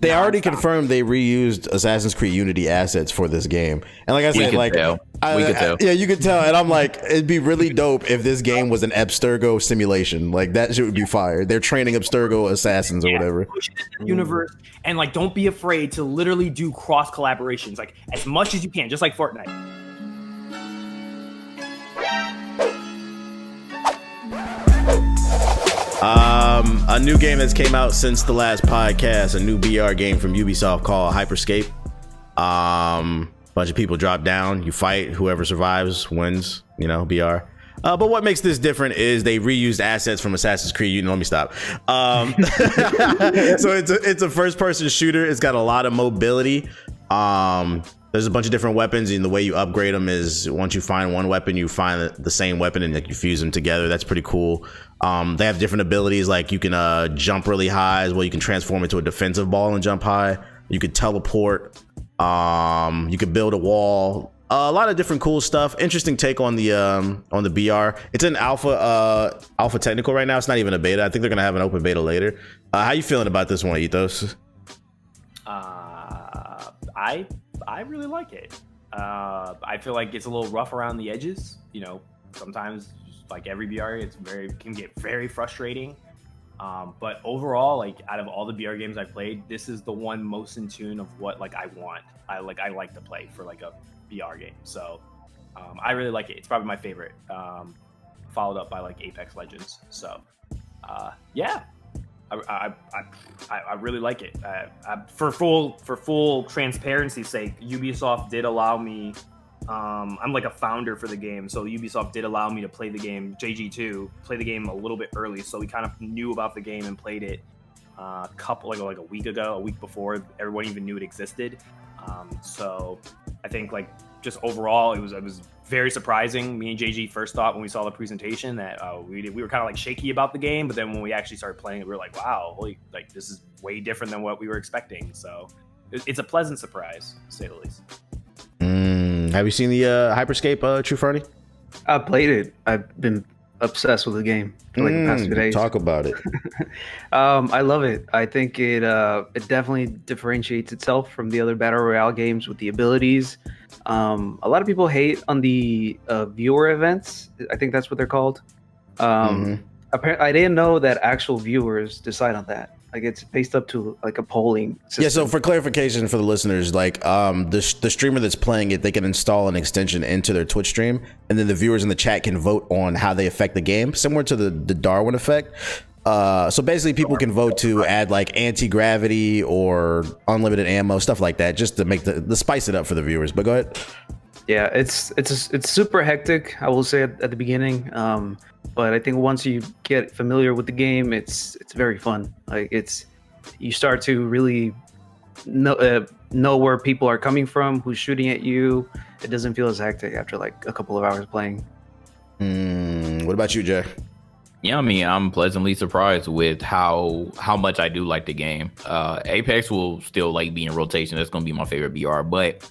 They already confirmed they reused Assassin's Creed Unity assets for this game, and like I said, we could tell. Yeah, you could tell. And I'm like, it'd be really dope if this game was an Abstergo simulation. Like that shit would be fire. They're training Abstergo assassins or whatever. Push it into the universe, and like, don't be afraid to literally do cross collaborations, like as much as you can, just like Fortnite. A new game that's came out since the last podcast, a new BR game from Ubisoft called Hyperscape. Bunch of people drop down, you fight, whoever survives wins, BR. But what makes this different is they reused assets from Assassin's Creed Unity. Let me stop. So it's a first-person shooter. It's got a lot of mobility. There's a bunch of different weapons, and the way you upgrade them is once you find one weapon, you find the same weapon and you fuse them together. That's pretty cool. They have different abilities, like you can jump really high as well. You can transform into a defensive ball and jump high. You could teleport. You could build a wall. A lot of different cool stuff. Interesting take on the BR. It's in alpha technical right now. It's not even a beta. I think they're gonna have an open beta later. How you feeling about this one, Ethos? I really like it. I feel like it's a little rough around the edges. Sometimes, like every BR, can get very frustrating. But overall, like out of all the BR games I've played, this is the one most in tune of what I want. I like to play for like a BR game. So I really like it. It's probably my favorite. Followed up by like Apex Legends. So yeah. I really like it. For full transparency's sake, Ubisoft did allow me. I'm like a founder for the game, so Ubisoft did allow me to play the game JG2, play the game a little bit early, so we kind of knew about the game and played it a week before everyone even knew it existed. So I think like just overall, it was very surprising. Me and JG first thought when we saw the presentation that we were kind of like shaky about the game, but then when we actually started playing it, we were like, wow, holy, like this is way different than what we were expecting. So it's a pleasant surprise, to say the least. Have you seen the Hyperscape, True Fernie? I played it. I've been obsessed with the game for like the past few days. Talk about it. I love it. I think it definitely differentiates itself from the other battle royale games with the abilities. A lot of people hate on the viewer events. I think that's what they're called. Apparently, I didn't know that actual viewers decide on that. Like it's based up to like a polling system. Yeah, so for clarification for the listeners, like the streamer that's playing it, they can install an extension into their Twitch stream, and then the viewers in the chat can vote on how they affect the game, similar to the Darwin effect. So basically people can vote to add like anti-gravity or unlimited ammo, stuff like that, just to make the spice it up for the viewers. But go ahead. Yeah, it's super hectic, I will say at the beginning. But I think once you get familiar with the game, it's very fun. Like you start to really know where people are coming from, who's shooting at you. It doesn't feel as hectic after like a couple of hours playing. What about you, Jay? Yeah, I mean, I'm pleasantly surprised with how much I do like the game. Apex will still like be in rotation. That's gonna be my favorite BR, but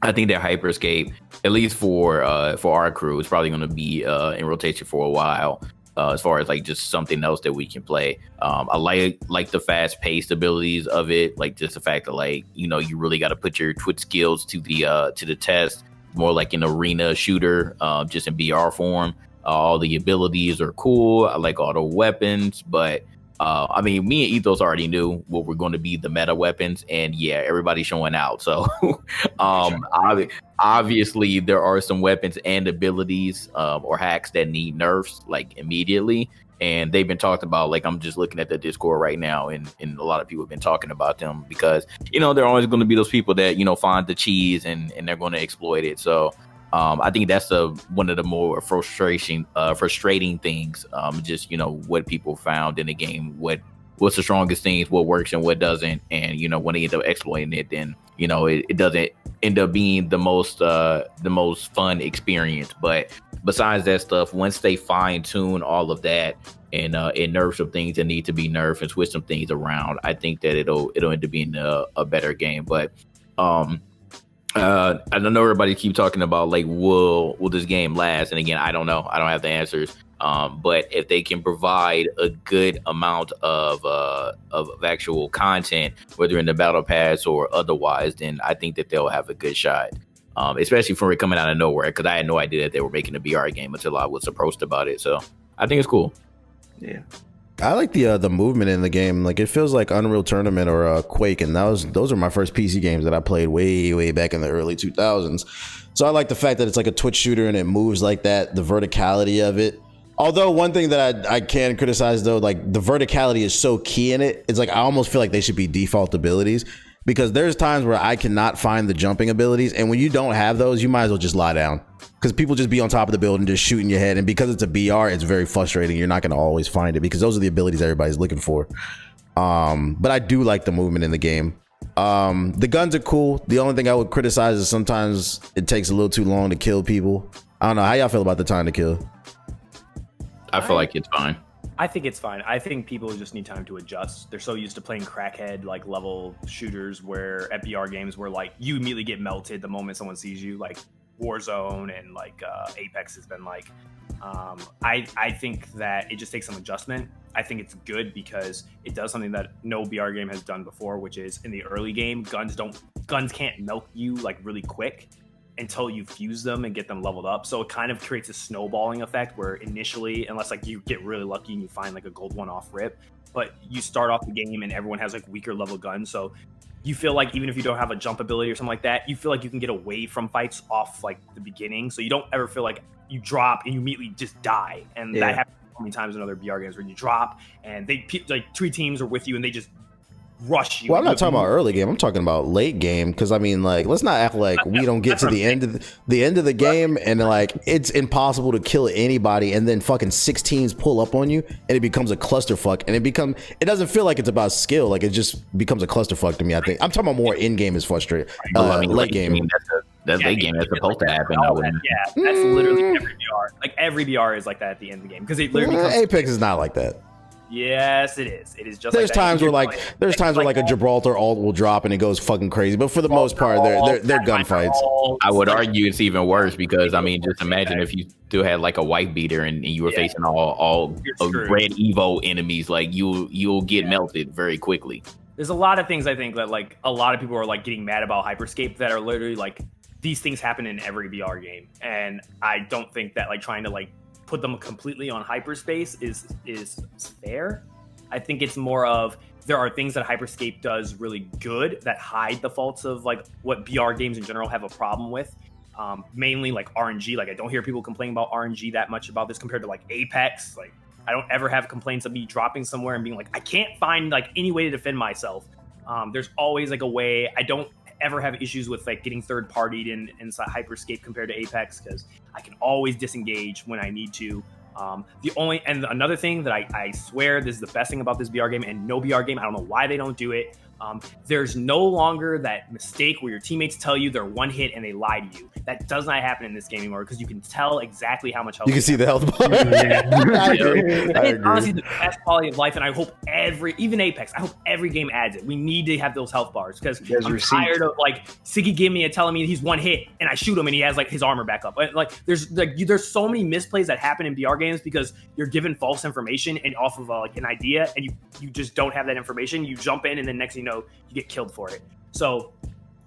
I think that Hyperscape, at least for our crew, is probably going to be in rotation for a while. As far as like just something else that we can play. I like the fast paced abilities of it, like just the fact that like you really got to put your Twitch skills to the test. More like an arena shooter, just in BR form. All the abilities are cool. I like all the weapons, but I mean, me and Ethos already knew what were going to be the meta weapons, and yeah, everybody's showing out. So, obviously, there are some weapons and abilities or hacks that need nerfs like immediately, and they've been talked about. Like, I'm just looking at the Discord right now, and a lot of people have been talking about them because there are always going to be those people that find the cheese and they're going to exploit it. So. I think that's one of the more frustrating things. Just what people found in the game, what's the strongest things, what works and what doesn't, and when they end up exploiting it, then it doesn't end up being the most fun experience. But besides that stuff, once they fine tune all of that and nerf some things that need to be nerfed and switch some things around, I think that it'll end up being a better game. But I don't know. Everybody keep talking about like, will this game last? And again, I don't know. I don't have the answers. But if they can provide a good amount of actual content, whether in the battle pass or otherwise, then I think that they'll have a good shot. Especially for it coming out of nowhere, because I had no idea that they were making a BR game until I was approached about it. So I think it's cool. Yeah. I like the movement in the game. Like, it feels like Unreal Tournament or Quake, and those are my first PC games that I played way back in the early 2000s. So I like the fact that it's like a twitch shooter and it moves like that, the verticality of it. Although one thing that I can criticize though, like the verticality is so key in it. It's like I almost feel like they should be default abilities, because there's times where I cannot find the jumping abilities, and when you don't have those, you might as well just lie down, because people just be on top of the building just shooting your head, and because it's a BR, it's very frustrating. You're not going to always find it, because those are the abilities everybody's looking for. But I do like the movement in the game. The guns are cool. The only thing I would criticize is sometimes it takes a little too long to kill people. I don't know how y'all feel about the time to kill. I feel like it's fine. I think it's fine. I think people just need time to adjust. They're so used to playing crackhead like level shooters where at BR games where like you immediately get melted the moment someone sees you, like Warzone and like Apex has been like. I think that it just takes some adjustment. I think it's good because it does something that no BR game has done before, which is in the early game, guns can't milk you like really quick until you fuse them and get them leveled up. So it kind of creates a snowballing effect where initially, unless like you get really lucky and you find like a gold one off rip, but you start off the game and everyone has like weaker level guns. So you feel like even if you don't have a jump ability or something like that, you feel like you can get away from fights off like the beginning. So you don't ever feel like you drop and you immediately just die. And that happens so many times in other BR games where you drop and they like three teams are with you and they just rush you. Well, I'm not talking about early game. I'm talking about late game, because I mean, like, let's not act like we don't get to the end of the game and like it's impossible to kill anybody, and then fucking 6 teams pull up on you and it becomes a clusterfuck, and it doesn't feel like it's about skill. Like, it just becomes a clusterfuck to me. I think I'm talking about more in game is frustrating. Late game. That's late game. That's supposed to happen. Yeah, that's literally every BR. Like every BR is like that at the end of the game, because it literally Apex is not like that. Yes, it is. It is just. There's like times where like a Gibraltar ult will drop and it goes fucking crazy, but for the most part, they're gunfights. I would argue it's even worse, because I mean, just imagine if you still had like a white beater and you were facing all red Evo enemies, like you'll get melted very quickly. There's a lot of things I think that like a lot of people are like getting mad about Hyperscape that are literally like these things happen in every BR game, and I don't think that like trying to like put them completely on hyperspace is fair. I think it's more of there are things that Hyperscape does really good that hide the faults of like what BR games in general have a problem with. Mainly like RNG. Like I don't hear people complaining about RNG that much about this compared to like Apex. Like I don't ever have complaints of me dropping somewhere and being like, I can't find like any way to defend myself. There's always like a way. I don't ever have issues with like getting third partied inside Hyperscape compared to Apex, because I can always disengage when I need to. Another thing that I swear this is the best thing about this BR game, and no BR game, I don't know why they don't do it. There's no longer that mistake where your teammates tell you they're one hit and they lie to you. That does not happen in this game anymore, because you can tell exactly how much health you can see the health bar. I agree. Honestly, the best quality of life, and I hope even Apex, I hope every game adds it. We need to have those health bars, because I'm tired of like Siggy Gimme telling me he's one hit and I shoot him and he has like his armor back up. Like there's so many misplays that happen in BR games because you're given false information and off of like an idea, and you just don't have that information. You jump in and then next thing you know, you get killed for it. So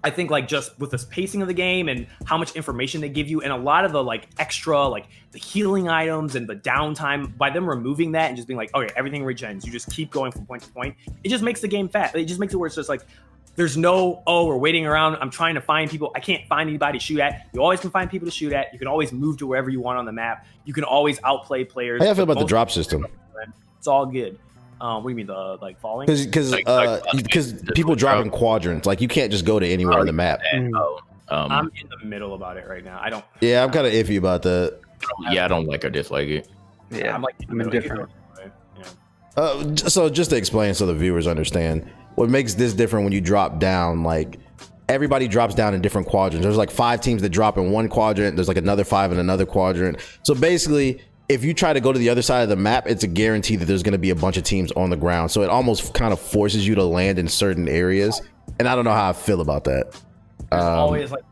I think like just with the pacing of the game and how much information they give you, and a lot of the like extra like the healing items and the downtime, by them removing that and just being like, okay, everything regens, you just keep going from point to point, it just makes the game fat. It just makes it where it's just like there's no, we're waiting around, I'm trying to find people, I can't find anybody to shoot at. You always can find people to shoot at. You can always move to wherever you want on the map. You can always outplay players. How do you feel about the drop system? It's all good. What do you mean, the like falling? Because people drop in quadrants. Like you can't just go to anywhere on the map. I'm in the middle about it right now. I don't. Yeah, I'm kind of iffy about that. Yeah, I don't like or dislike it. Yeah, I'm indifferent. So just to explain so the viewers understand, what makes this different when you drop down, like everybody drops down in different quadrants. There's like 5 teams that drop in one quadrant. There's like another 5 in another quadrant. So basically, if you try to go to the other side of the map, it's a guarantee that there's going to be a bunch of teams on the ground. So it almost kind of forces you to land in certain areas. And I don't know how I feel about that. There's always like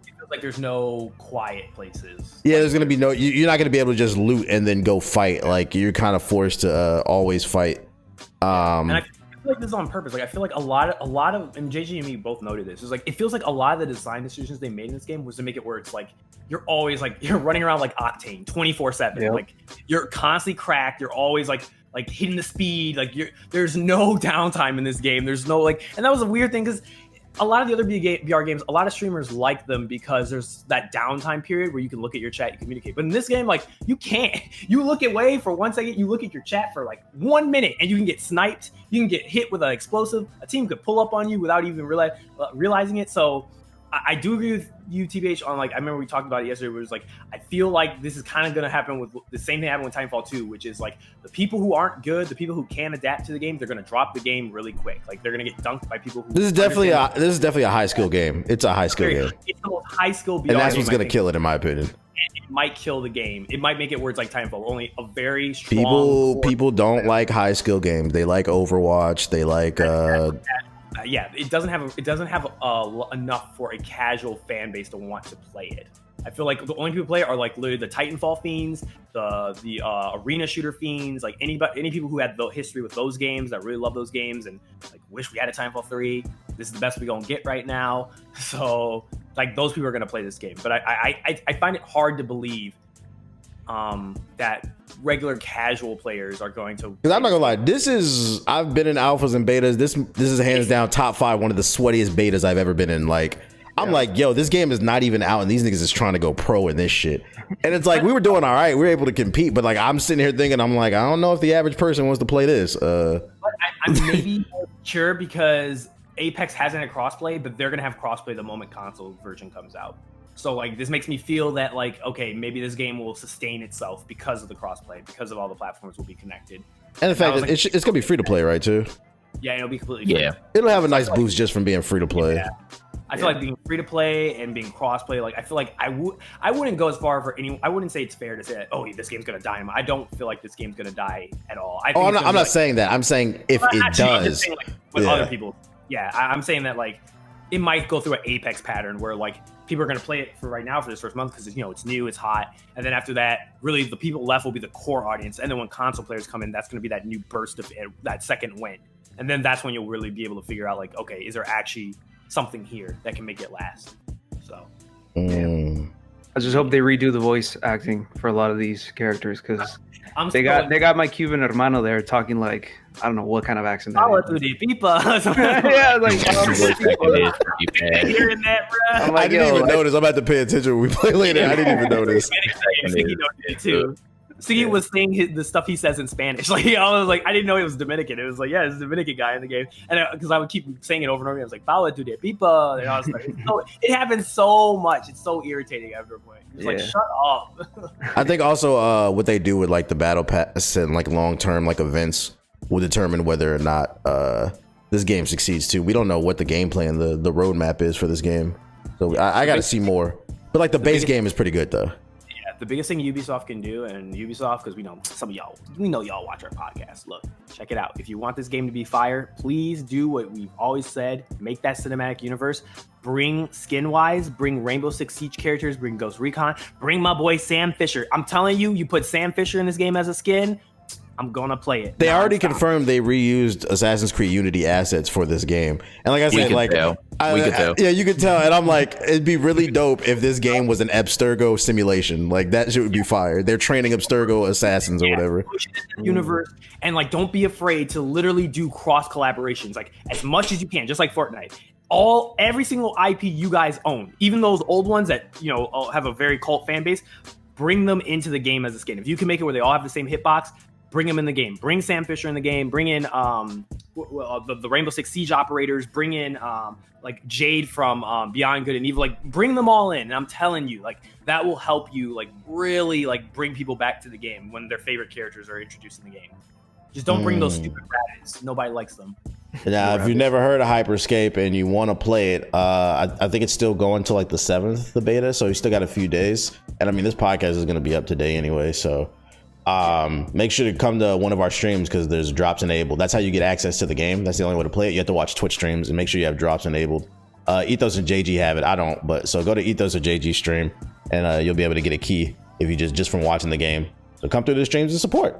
like there's no quiet places. Yeah, there's gonna be no. You're not gonna be able to just loot and then go fight. Like you're kind of forced to always fight. And I feel like this is on purpose. Like I feel like a lot of, and JG and me both noted this. It's like it feels like a lot of the design decisions they made in this game was to make it where it's like you're always like you're running around like Octane 24/7. Yep. Like you're constantly cracked. You're always like hitting the speed. Like there's no downtime in this game. There's no like, and that was a weird thing because a lot of the other VR games, a lot of streamers like them because there's that downtime period where you can look at your chat, you communicate. But in this game, like you can't. You look away for 1 second, you look at your chat for like 1 minute, and you can get sniped. You can get hit with an explosive. A team could pull up on you without even realizing it. So I do agree with you, TBH, on like I remember we talked about it yesterday. Where it was like I feel like this is kind of going to happen with the same thing happened with Titanfall 2, which is like the people who aren't good, the people who can adapt to the game, they're going to drop the game really quick. Like they're going to get dunked by people who. This is definitely a high skill game. It's a high skill game, it's the most high skill VR and that's game, what's going to kill it, in my opinion. It might kill the game. It might make it where it's like Titanfall. Only a very strong people don't like high skill games. They like Overwatch. They like yeah, it doesn't have enough for a casual fan base to want to play it. I feel like the only people who play it are like literally the Titanfall fiends, the arena shooter fiends, like any people who had the history with those games that really love those games and like wish we had a Titanfall 3. This is the best we're gonna get right now. So like those people are gonna play this game. But I find it hard to believe that regular casual players are going to. Because I'm not gonna lie, I've been in alphas and betas. This is hands down top 5, one of the sweatiest betas I've ever been in. Like I'm like, yo, this game is not even out, and these niggas is trying to go pro in this shit. And it's like we were doing all right, we were able to compete, but like I'm sitting here thinking, I'm like, I don't know if the average person wants to play this. But I'm maybe sure because Apex hasn't had crossplay, but they're gonna have crossplay the moment console version comes out. So like this makes me feel that like okay, maybe this game will sustain itself because of the crossplay, because of all the platforms will be connected. And the fact that like, it's gonna be free to play, right? Too. Yeah, it'll be completely free. Yeah, it'll have a nice boost just from being free to play. Yeah. I feel like being free to play and being crossplay, like I feel like I wouldn't go as far for any. I wouldn't say it's fair to say that, oh, this game's gonna die. I don't feel like this game's gonna die at all. I'm not saying that. I'm saying if it does, saying, like, with other people. Yeah, I'm saying that like it might go through an Apex pattern where like people are going to play it for right now for this first month because it's new, it's hot, and then after that, really the people left will be the core audience, and then when console players come in, that's going to be that new burst of that second win, and then that's when you'll really be able to figure out like, okay, is there actually something here that can make it last? So, I just hope they redo the voice acting for a lot of these characters because they got my Cuban hermano there talking like I don't know what kind of accent that is. Yeah, like hearing that, bro. I didn't even notice. I'm about to pay attention when we play later. I didn't even notice. Siggy noticed it too. Siggy was saying the stuff he says in Spanish. Like I was like, I didn't know he was Dominican. It was like, yeah, it's a Dominican guy in the game, and because I would keep saying it over and over again. I was like, "Pala to the people," and I was like, it happens so much. It's so irritating after a point. It's like, shut up. I think also what they do with like the battle pass and like long term like events will determine whether or not this game succeeds too. We don't know what the game plan, the roadmap is for this game, so I got to see more. But like the base game is pretty good though. The biggest thing Ubisoft can do, and Ubisoft, because we know some of y'all, watch our podcast. Look, check it out. If you want this game to be fire, please do what we've always said. Make that cinematic universe. Bring skin-wise, bring Rainbow Six Siege characters, bring Ghost Recon, bring my boy Sam Fisher. I'm telling you, you put Sam Fisher in this game as a skin, I'm gonna play it. They already confirmed they reused Assassin's Creed Unity assets for this game, and like I said, like we could tell. Yeah, you could tell. And I'm like, it'd be really dope if this game was an Abstergo simulation. Like that shit would be fire. They're training Abstergo assassins or whatever. Push it into the universe, and like, don't be afraid to literally do cross collaborations, like as much as you can, just like Fortnite. Every single IP you guys own, even those old ones that have a very cult fan base, bring them into the game as a skin. If you can make it where they all have the same hitbox, bring him in the game. Bring Sam Fisher in the game. Bring in the Rainbow Six Siege operators. Bring in like Jade from Beyond Good and Evil. Like bring them all in. And I'm telling you, like that will help you like really like bring people back to the game when their favorite characters are introduced in the game. Just don't bring those stupid rabbits. Nobody likes them. Now, if you've never heard of Hyperscape and you want to play it, I think it's still going to like the 7th, the beta. So you still got a few days. And I mean, this podcast is going to be up today anyway. So make sure to come to one of our streams because there's drops enabled. That's how you get access to the game. That's the only way to play it. You have to watch Twitch streams and make sure you have drops enabled. Ethos and JG have it. I don't, but so go to Ethos or JG stream, and you'll be able to get a key if you just from watching the game. So come through the streams and support.